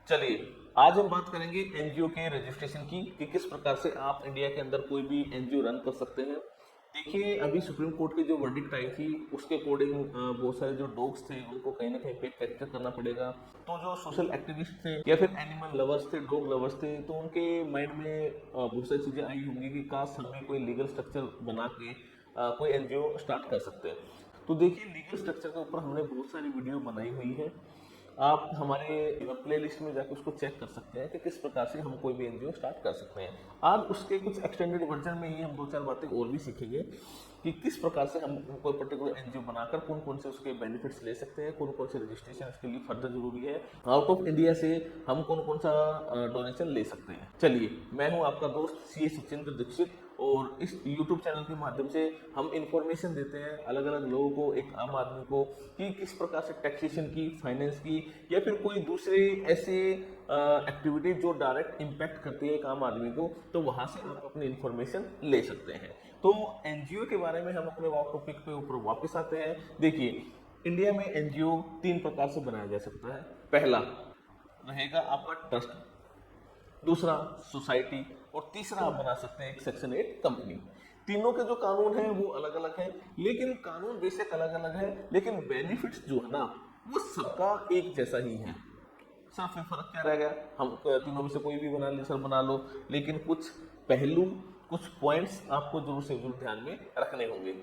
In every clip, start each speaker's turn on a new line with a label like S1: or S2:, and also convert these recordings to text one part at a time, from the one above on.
S1: चलिए, आज हम बात करेंगे एनजीओ के रजिस्ट्रेशन की कि किस प्रकार से आप इंडिया के अंदर कोई भी एनजीओ रन कर सकते हैं। देखिए, अभी सुप्रीम कोर्ट की जो वर्डिक्ट आई थी उसके अकॉर्डिंग बहुत सारे जो डॉग्स थे उनको कहीं ना कहीं पे कैप्चर करना पड़ेगा। तो जो सोशल एक्टिविस्ट थे या फिर एनिमल लवर्स थे, डॉग लवर्स थे, तो उनके माइंड में बहुत सारी चीज़ें आई होंगी कि काश हमें कोई लीगल स्ट्रक्चर बना के कोई एनजीओ स्टार्ट कर सकते हैं। तो देखिए, लीगल स्ट्रक्चर के ऊपर हमने बहुत सारी वीडियो बनाई हुई है। आप हमारे प्लेलिस्ट में जाकर उसको चेक कर सकते हैं कि किस प्रकार से हम कोई भी एनजीओ स्टार्ट कर सकते हैं। आज उसके कुछ एक्सटेंडेड वर्जन में ही हम दो चार बातें और भी सीखेंगे कि किस प्रकार से हम कोई पर्टिकुलर एनजीओ बनाकर कौन कौन से उसके बेनिफिट्स ले सकते हैं, कौन कौन से रजिस्ट्रेशन इसके लिए फर्दर जरूरी है, आउट ऑफ इंडिया से हम कौन कौन सा डोनेशन ले सकते हैं। चलिए, मैं हूं आपका दोस्त सी सचिंद्र दीक्षित और इस YouTube चैनल के माध्यम से हम इंफॉर्मेशन देते हैं अलग अलग लोगों को, एक आम आदमी को, कि किस प्रकार से टैक्सेशन की, फाइनेंस की या फिर कोई दूसरे ऐसे एक्टिविटी जो डायरेक्ट इम्पैक्ट करती है एक आम आदमी को, तो वहां से आप अपनी इंफॉर्मेशन ले सकते हैं। तो एनजीओ के बारे में हम अपने टॉपिक पे ऊपर वापस आते हैं। देखिए, इंडिया में एनजीओ 3 प्रकार से बनाया जा सकता है। पहला रहेगा आपका ट्रस्ट, दूसरा सोसाइटी और तीसरा आप बना सकते हैं एक सेक्शन 8 कंपनी। तीनों के जो कानून हैं वो अलग अलग हैं, लेकिन कानून बेशक अलग अलग है, लेकिन बेनिफिट्स जो है ना वो सबका एक जैसा ही है। सर फिर फर्क क्या रह गया? हम तीनों में से कोई भी बना ली सर, बना लो, लेकिन कुछ पहलू, कुछ पॉइंट्स आपको जरूर से जरूर ध्यान में रखने होंगे।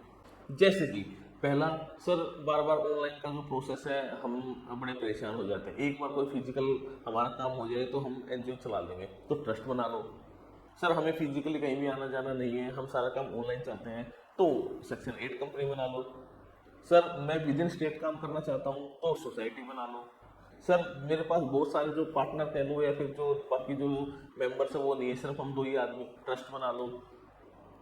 S1: जैसे कि पहला, सर बार बार ऑनलाइन का जो प्रोसेस है हम बड़े परेशान हो जाते हैं। एक बार कोई फिजिकल हमारा काम हो जाए तो हम एनजीओ चला लेंगे, तो ट्रस्ट बना लो। सर हमें फिजिकली कहीं भी आना जाना नहीं है, हम सारा काम ऑनलाइन चाहते हैं, तो सेक्शन 8 कंपनी बना लो। सर मैं विद इन स्टेट काम करना चाहता हूँ, तो सोसाइटी बना लो। सर मेरे पास बहुत सारे जो पार्टनर कह लो या फिर जो बाकी जो मेंबर्स है वो नहीं है, सिर्फ हम 2 ही आदमी, ट्रस्ट बना लो।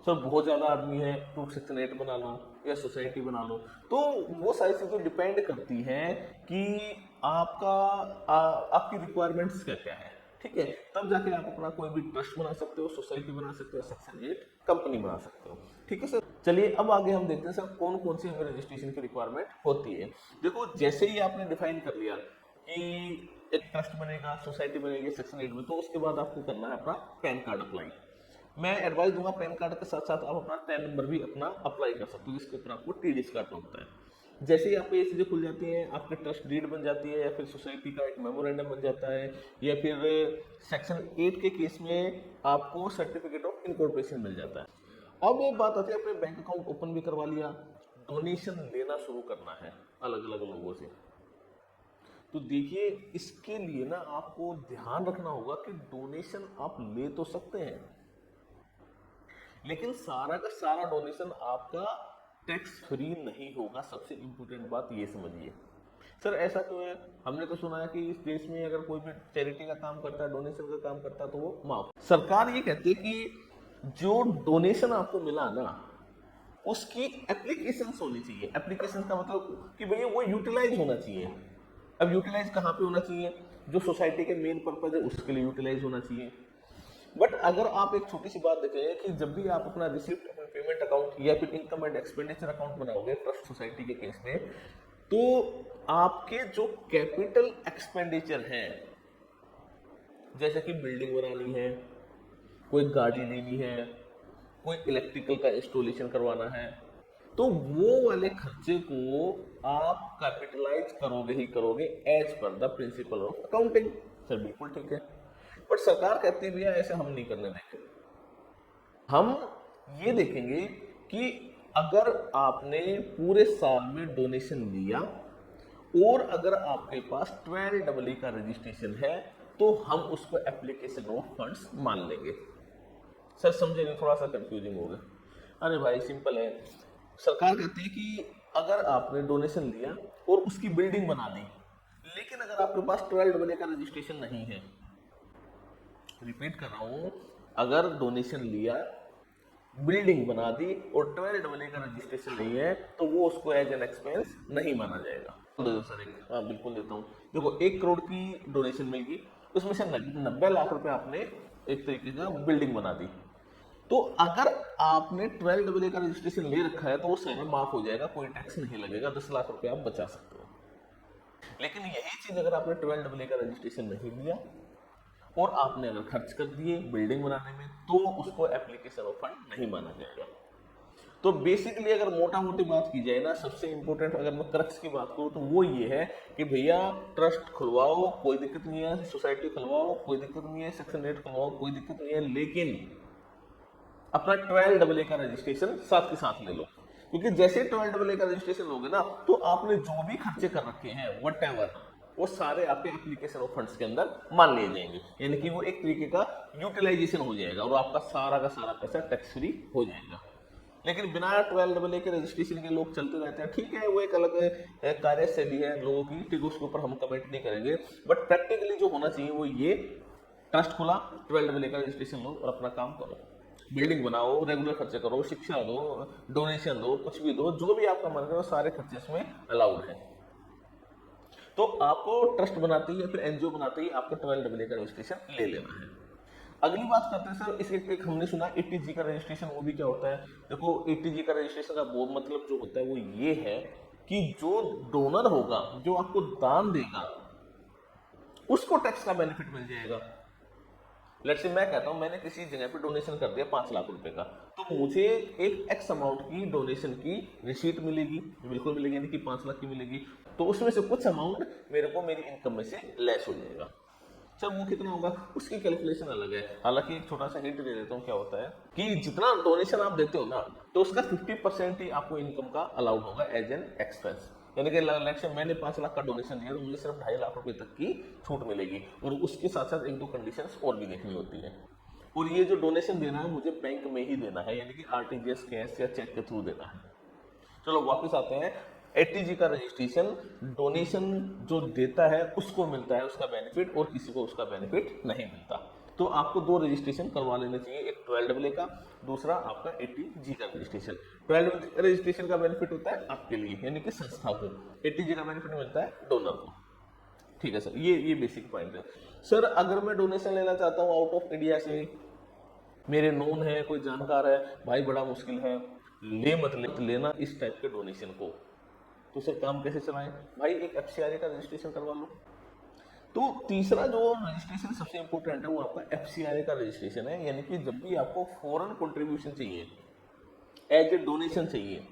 S1: सर बहुत ज़्यादा आदमी है तो सेक्शन 8 बना लो या सोसाइटी बना लो। तो वो सारी चीज़ें डिपेंड करती हैं कि आपकी रिक्वायरमेंट्स क्या क्या है। ठीक है, तब जाके आप अपना कोई भी ट्रस्ट बना सकते हो, सोसाइटी बना सकते हो, सेक्शन 8 कंपनी बना सकते हो। ठीक है सर, चलिए अब आगे हम देखते हैं सर कौन कौन सी हमें रजिस्ट्रेशन की रिक्वायरमेंट होती है। देखो, जैसे ही आपने डिफाइन कर लिया कि एक ट्रस्ट बनेगा, सोसाइटी बनेगी सेक्शन 8 में, तो उसके बाद आपको करना है अपना पैन कार्ड अप्लाई। मैं एडवाइस दूंगा पैन कार्ड के साथ साथ आप अपना टैन नंबर भी अपना अप्लाई कर सकते हो, जिसके ऊपर आपको टीडीएस काटना होता है। जैसे ही आपको ये चीज़ें खुल जाती हैं, आपकी ट्रस्ट डीड बन जाती है या फिर सोसाइटी का एक मेमोरेंडम बन जाता है या फिर सेक्शन 8 के केस में आपको सर्टिफिकेट ऑफ इनकॉर्पोरेशन मिल जाता है। अब एक बात आती है, अपने बैंक अकाउंट ओपन भी करवा लिया, डोनेशन लेना शुरू करना है अलग अलग लोगों से। तो देखिए, इसके लिए ना आपको ध्यान रखना होगा कि डोनेशन आप ले तो सकते हैं, लेकिन सारा का सारा डोनेशन आपका टैक्स फ्री नहीं होगा। सबसे इंपॉर्टेंट बात ये समझिए। सर ऐसा क्यों है? हमने तो सुना है कि इस देश में अगर कोई भी चैरिटी का काम करता है, डोनेशन का काम करता है, तो वो माफ। सरकार ये कहती है कि जो डोनेशन आपको मिला ना उसकी एप्लीकेशन होनी चाहिए। एप्लीकेशन का मतलब कि भैया वो यूटिलाइज होना चाहिए। अब यूटिलाइज कहाँ पे होना चाहिए? जो सोसाइटी के मेन पर्पज है उसके लिए यूटिलाइज होना चाहिए। बट अगर आप एक छोटी सी बात देखें कि जब भी आप अपना रिसिप्ट, अपना पेमेंट अकाउंट या फिर इनकम एंड एक्सपेंडिचर अकाउंट बनाओगे ट्रस्ट सोसाइटी के केस में, तो आपके जो कैपिटल एक्सपेंडिचर हैं, जैसे कि बिल्डिंग बनानी है, कोई गाड़ी लेनी है, कोई इलेक्ट्रिकल का इंस्टॉलेशन करवाना है, तो वो वाले खर्चे को आप कैपिटलाइज करोगे ही करोगे as per the principle of accounting. Sir बिल्कुल ठीक है, बट सरकार कहती है भैया ऐसे हम नहीं करने देंगे। हम ये देखेंगे कि अगर आपने पूरे साल में डोनेशन लिया और अगर आपके पास 12EE का रजिस्ट्रेशन है, तो हम उसको एप्लीकेशन ऑफ फंड्स मान लेंगे। सर समझे नहीं? थोड़ा सा कंफ्यूजिंग हो गया। अरे भाई सिंपल है, सरकार कहती है कि अगर आपने डोनेशन लिया और उसकी बिल्डिंग बना दी, लेकिन अगर आपके पास 12EE का रजिस्ट्रेशन नहीं है, रिपीट कर रहा हूं, अगर डोनेशन लिया, बिल्डिंग बना दी और 12EE का रजिस्ट्रेशन नहीं है, तो वो उसको एज एन एक्सपेंस नहीं माना जाएगा। दे दो सर एक, हाँ बिल्कुल देता हूँ। देखो 1 करोड़ की डोनेशन मिलेगी, उसमें से 90 लाख रुपए आपने एक तरीके का बिल्डिंग बना दी, तो अगर आपने 12EE का रजिस्ट्रेशन ले रखा है तो वो सारा माफ हो जाएगा, कोई टैक्स नहीं लगेगा, 10 लाख रुपए आप बचा सकते हो। लेकिन यही चीज अगर आपने 12AA का रजिस्ट्रेशन नहीं लिया और आपने अगर खर्च कर दिए बिल्डिंग बनाने में, तो उसको एप्लीकेशन ऑफ फंड नहीं माना जाएगा। तो बेसिकली अगर मोटा मोटी बात की जाए ना, सबसे इंपॉर्टेंट अगर मैं क्रक्स की बात करूँ तो वो ये है कि भैया ट्रस्ट खुलवाओ कोई दिक्कत नहीं है, सोसाइटी खुलवाओ कोई दिक्कत नहीं है, सेक्शन 8 खुलवाओ कोई दिक्कत नहीं है, लेकिन अपना 12AA का रजिस्ट्रेशन साथ के साथ ले लो। क्योंकि जैसे 12AA का रजिस्ट्रेशन लोगे ना, तो आपने जो भी खर्चे कर रखे हैं व्हाटएवर, वो सारे आपके एप्लीकेशन ऑफ फंड्स के अंदर मान लिए जाएंगे, यानी कि वो एक तरीके का यूटिलाइजेशन हो जाएगा और आपका सारा का सारा पैसा टैक्स फ्री हो जाएगा। लेकिन बिना 12AA के रजिस्ट्रेशन के लोग चलते रहते हैं, ठीक है, वो एक अलग कार्यशैली है लोगों की, ठीक, उसके ऊपर हम कमेंट नहीं करेंगे, बट प्रैक्टिकली जो होना चाहिए वो ये, ट्रस्ट खुला, 12AA का रजिस्ट्रेशन लो और अपना काम करो, बिल्डिंग बनाओ, रेगुलर खर्चे करो, शिक्षा दो, डोनेशन दो, कुछ भी दो, जो भी आपका मन करे सारे खर्चे इसमें अलाउड है। तो आपको ट्रस्ट बनाते ही या फिर एनजीओ बनाते ही आपको 12AA का रजिस्ट्रेशन ले लेना है। अगली बात करते हैं सर, इसके एक हमने सुना 80G का रजिस्ट्रेशन, वो भी क्या होता है? देखो 80G का रजिस्ट्रेशन का वो मतलब जो होता है वो ये है कि जो डोनर होगा, जो आपको दान देगा, उसको टैक्स का बेनिफिट मिल जाएगा। लेट्स से मैं कहता हूं मैंने किसी जगह पे डोनेशन कर दिया 5 लाख रुपए का, तो मुझे एक एक्स अमाउंट की डोनेशन की रिसीट मिलेगी, बिल्कुल मिलेगी, यानी कि 5 लाख की मिलेगी, तो उसमें से कुछ अमाउंट मेरे को मेरी इनकम में से लेस हो जाएगा। सर वो कितना होगा, उसकी कैलकुलेशन अलग है। हालांकि एक छोटा सा हिंट दे देता हूँ, क्या होता है कि जितना डोनेशन आप देते हो ना, तो उसका 50% ही आपको इनकम का अलाउड होगा एज एन एक्सपेंस। यानी कि लक्ष्य मैंने 5 लाख का डोनेशन दिया तो मुझे सिर्फ 2.5 लाख रुपए तक की छूट मिलेगी, और उसके साथ साथ 1-2 कंडीशंस और भी देखनी होती है। और ये जो डोनेशन देना है मुझे बैंक में ही देना है, यानी कि आरटीजीएस, कैश या चेक के थ्रू देना है। चलो वापस आते हैं, 80G का रजिस्ट्रेशन डोनेशन जो देता है उसको मिलता है उसका बेनिफिट, और किसी को उसका बेनिफिट नहीं मिलता। तो आपको 2 रजिस्ट्रेशन करवा लेने चाहिए, एक 12AA का, दूसरा आपका 80G का रजिस्ट्रेशन। 12AA रजिस्ट्रेशन का बेनिफिट होता है आपके लिए, यानी कि संस्था को, 80G का बेनिफिट मिलता है डोनर को। ठीक है सर, ये बेसिक पॉइंट है। सर अगर मैं डोनेशन लेना चाहता हूँ आउट ऑफ इंडिया से, मेरे नोन है, कोई जानकार है, भाई बड़ा मुश्किल है, ले मत लेना इस टाइप के डोनेशन को, तो सर काम कैसे चलाएं? भाई एक एफसीआरए का रजिस्ट्रेशन करवा लो। तो तीसरा जो रजिस्ट्रेशन सबसे इंपॉर्टेंट है वो आपका एफसीआरए का रजिस्ट्रेशन है, यानी कि जब भी आपको फॉरेन कंट्रीब्यूशन चाहिए, एज ए डोनेशन चाहिए,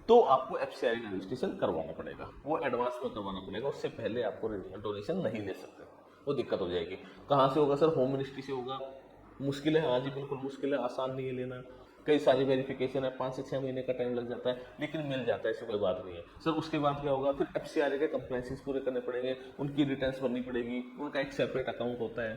S1: तो आपको एफसीआरए का रजिस्ट्रेशन करवाना पड़ेगा, वो एडवांस में करवाना पड़ेगा, उससे पहले आपको डोनेशन नहीं ले सकते, वो दिक्कत हो जाएगी। कहाँ से होगा सर? होम मिनिस्ट्री से होगा। मुश्किल है? हाँ जी बिल्कुल मुश्किल है, आसान नहीं है लेना, कई सारी वेरिफिकेशन है, 5 से 6 महीने का टाइम लग जाता है, लेकिन मिल जाता है, ऐसी कोई बात नहीं है सर। उसके बाद क्या होगा, फिर एफसीआरए के कंप्लायंसेस पूरे करने पड़ेंगे, उनकी रिटर्न्स भरनी पड़ेगी, उनका एक सेपरेट अकाउंट होता है,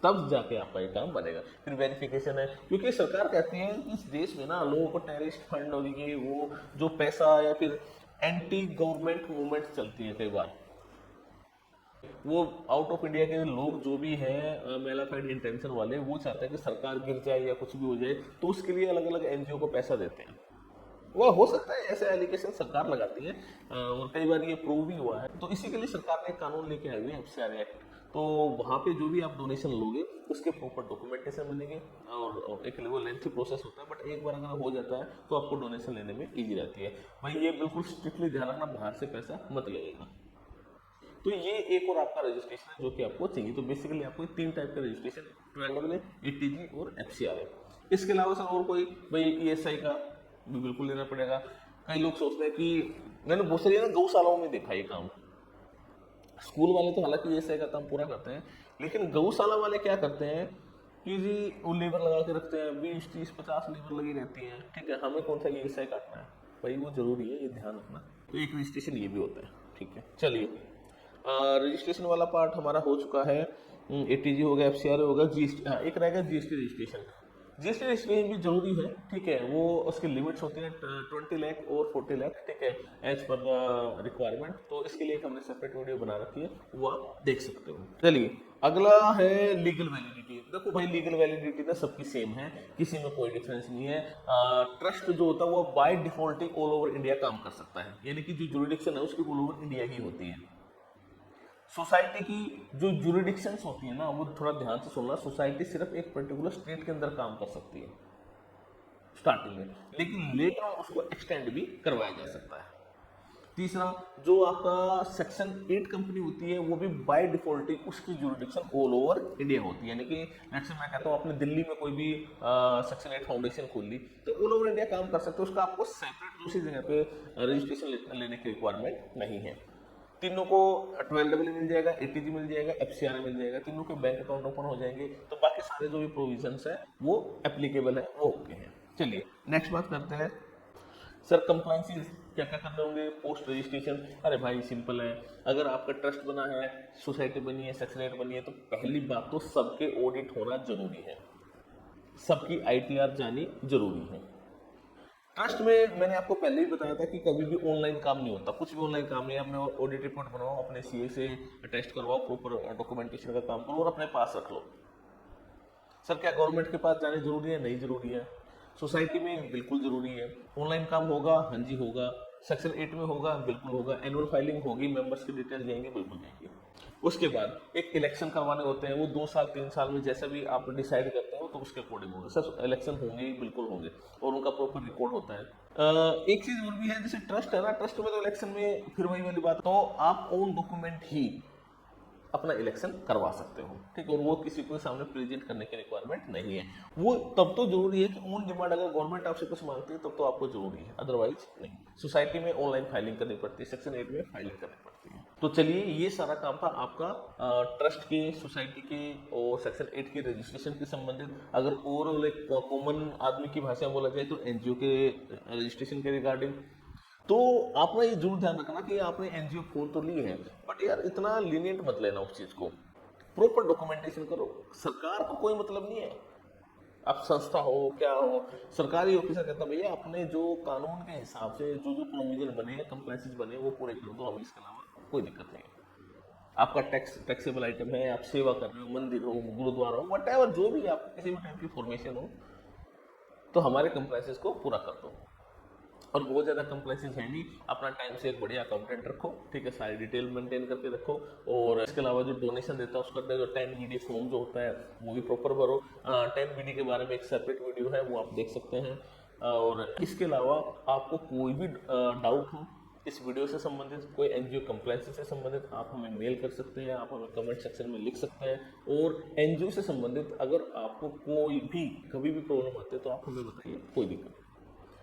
S1: तब जाके आपका ये काम बनेगा। फिर वेरिफिकेशन है, क्योंकि सरकार कहती है कि इस देश में ना लोगों को टेररिस्ट फंड और ये वो जो पैसा या फिर एंटी गवर्नमेंट मूवमेंट चलती है, कई बार वो आउट ऑफ इंडिया के लोग जो भी हैं मेलाफाइड इंटेंशन वाले, वो चाहते हैं कि सरकार गिर जाए या कुछ भी हो जाए, तो उसके लिए अलग अलग एनजीओ को पैसा देते हैं। वो हो सकता है ऐसे एलिगेशन सरकार लगाती है, और कई बार ये प्रूव भी हुआ है। तो इसी के लिए सरकार ने एक कानून लेके आई हुई है एफसीआरए एक्ट। तो वहाँ पे जो भी आप डोनेशन लोगे उसके प्रॉपर डॉक्यूमेंटेशन बनेंगे, और एक वो लेंथी प्रोसेस होता है, बट एक बार अगर हो जाता है तो आपको डोनेशन लेने में ईजी रहती है। भाई ये बिल्कुल स्ट्रिक्टली ध्यान रखना, बाहर से पैसा मत लगेगा। तो ये एक और आपका रजिस्ट्रेशन है जो कि आपको चाहिए। तो बेसिकली आपको 3 टाइप का रजिस्ट्रेशन, 12AA, 80G और एफसीआरए। इसके अलावा सर और कोई, भाई ईएसआई का भी बिल्कुल लेना पड़ेगा। कई लोग सोचते हैं कि, मैंने बहुत सारी ना गौशालाओं में देखा ये काम, स्कूल वाले तो हालांकि ईएसआई का काम पूरा करते हैं, लेकिन गौशाला वाले क्या करते हैं कि जी वो लेबर लगा के रखते हैं, 20, 30, 50 लेबर लगी रहती है, ठीक है, हमें कौन सा ईएसआई काटना है? भाई वो जरूरी है, ये ध्यान रखना। तो एक रजिस्ट्रेशन ये भी होता है, ठीक है। चलिए रजिस्ट्रेशन वाला पार्ट हमारा हो चुका है, 80G हो गया, एफसीआरए हो गया, जीएसटी, हाँ एक रहेगा जीएसटी रजिस्ट्रेशन। जीएसटी रजिस्ट्रेशन भी जरूरी है, ठीक है, वो उसकी लिमिट्स होती हैं 20 लाख और 40 लाख, ठीक है, एज पर द रिक्वायरमेंट। तो इसके लिए हमने सेपरेट वीडियो बना रखी है, वो आप देख सकते हो। चलिए अगला है लीगल वैलिडिटी। देखो भाई लीगल वैलिडिटी ना सबकी सेम है, किसी में कोई डिफरेंस नहीं है। ट्रस्ट जो होता है वो by default he all over India काम कर सकता है, यानी कि जो जुरिडिक्शन है उसकी ऑल ओवर इंडिया ही होती है। सोसाइटी की जो जुरिडिक्शंस होती है ना, वो थोड़ा ध्यान से सुनना, सोसाइटी सिर्फ एक पर्टिकुलर स्टेट के अंदर काम कर सकती है स्टार्टिंग में, लेकिन लेटर उसको एक्सटेंड भी करवाया जा सकता है। तीसरा, जो आपका सेक्शन 8 कंपनी होती है वो भी बाय डिफॉल्ट ही उसकी जुरिडिक्शन ऑल ओवर इंडिया होती है। यानी कि लेट्स से मैं कहता हूँ आपने दिल्ली में कोई भी सेक्शन 8 फाउंडेशन खोल ली तो ऑल ओवर इंडिया काम कर सकते हो, उसका आपको सेपरेट दूसरी जगह पे रजिस्ट्रेशन लेने की रिक्वायरमेंट नहीं है। तीनों को 12W मिल जाएगा, ATG मिल जाएगा, FCRA मिल जाएगा, तीनों के बैंक अकाउंट ओपन हो जाएंगे, तो बाकी सारे जो भी प्रोविजंस है वो एप्लीकेबल है, वो ओके हैं। चलिए नेक्स्ट बात करते हैं, सर कंप्लायंसेस क्या क्या करने होंगे पोस्ट रजिस्ट्रेशन। अरे भाई सिंपल है, अगर आपका ट्रस्ट बना है, सोसाइटी बनी है, सेक्शन 8 बनी है, तो पहली बात तो सबके ऑडिट होना जरूरी है, सबकी ITR जानी जरूरी है। ट्रस्ट में मैंने आपको पहले ही बताया था कि कभी भी ऑनलाइन काम नहीं होता, कुछ भी ऑनलाइन काम नहीं है। अपने ऑडिट रिपोर्ट बनाओ, अपने CA से टेस्ट करवाओ, प्रॉपर डॉक्यूमेंटेशन का काम करो और अपने पास रख लो। सर क्या गवर्नमेंट के पास जाने जरूरी है? नहीं जरूरी है। सोसाइटी में बिल्कुल जरूरी है। ऑनलाइन काम होगा? हाँ जी होगा। सेक्शन 8 में होगा? बिल्कुल होगा। एनुअल फाइलिंग होगी, मेंबर्स की डिटेल जाएंगे, बिल्कुल जाएंगे। उसके बाद एक इलेक्शन करवाने होते हैं, वो 2 साल 3 साल में जैसा भी आप डिसाइड करते हो तो उसके अकॉर्डिंग होगा। सर इलेक्शन होंगे ही, बिल्कुल होंगे, और उनका प्रॉपर रिकॉर्ड होता है। एक चीज और भी है, जैसे ट्रस्ट है ना, ट्रस्ट में तो इलेक्शन में फिर वही वाली बात, तो आप ओन डॉक्यूमेंट ही अपना इलेक्शन करवा सकते हो, ठीक है, और वो किसी को सामने प्रेजेंट करने की रिक्वायरमेंट नहीं है। वो तब तो जरूरी है कि ऑन डिमांड अगर गवर्नमेंट आपसे कुछ मांगती है तब तो आपको जरूरी है, अदरवाइज नहीं। सोसाइटी में ऑनलाइन फाइलिंग करनी पड़ती है, सेक्शन 8 में फाइलिंग करनी पड़ती है। तो चलिए ये सारा काम था आपका ट्रस्ट के, सोसाइटी के और सेक्शन 8 के रजिस्ट्रेशन के संबंधित। अगर ओवरऑल एक कॉमन आदमी की भाषा में बोला जाए तो एनजीओ के रजिस्ट्रेशन के रिगार्डिंग। तो आपने ये जरूर ध्यान रखना कि आपने एनजीओ खोल तो ली है, बट यार इतना लीनियंट मत लेना उस चीज को, प्रॉपर डॉक्यूमेंटेशन करो। सरकार को कोई मतलब नहीं है, आप संस्था हो क्या हो, सरकारी ऑफिसर कहता है भैया अपने जो कानून के हिसाब से जो जो प्रोविजन बने हैं, कंप्लायंसेस बने हैं, वो पूरे कर दो, हमें इसके अलावा कोई दिक्कत नहीं है। आपका टैक्सेबल आइटम है, आप सेवा कर रहे हो, मंदिर हो, गुरुद्वारा हो, वट जो भी आप किसी भी टाइप की फॉर्मेशन हो, तो हमारे कंप्लायंसेस को पूरा कर दो। और बहुत ज़्यादा कंप्लेक्सेस है नहीं, अपना टाइम से एक बढ़िया अकाउंटेंट रखो, ठीक है, सारी डिटेल मेंटेन करके रखो। और इसके अलावा जो डोनेशन देता है उसका जो 10BD फॉर्म जो होता है वो भी प्रॉपर भरो। 10BD के बारे में एक सेपरेट वीडियो है, वो आप देख सकते हैं। और इसके अलावा आपको कोई भी डाउट हो इस वीडियो से संबंधित, कोई एनजीओ कंप्लेंसेस से संबंधित, आप हमें मेल कर सकते हैं, आप हमें कमेंट सेक्शन में लिख सकते हैं। और एनजीओ से संबंधित अगर आपको कोई भी कभी भी प्रॉब्लम आती है तो आप हमें बताइए, कोई दिक्कत नहीं।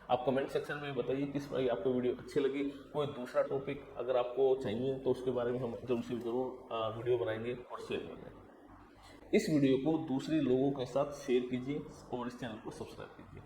S1: आप कमेंट सेक्शन में बताइए किस भाई आपको वीडियो अच्छी लगी, कोई दूसरा टॉपिक अगर आपको चाहिए तो उसके बारे में हम जरूर से जरूर वीडियो बनाएंगे और शेयर करेंगे। इस वीडियो को दूसरे लोगों के साथ शेयर कीजिए और इस चैनल को सब्सक्राइब कीजिए।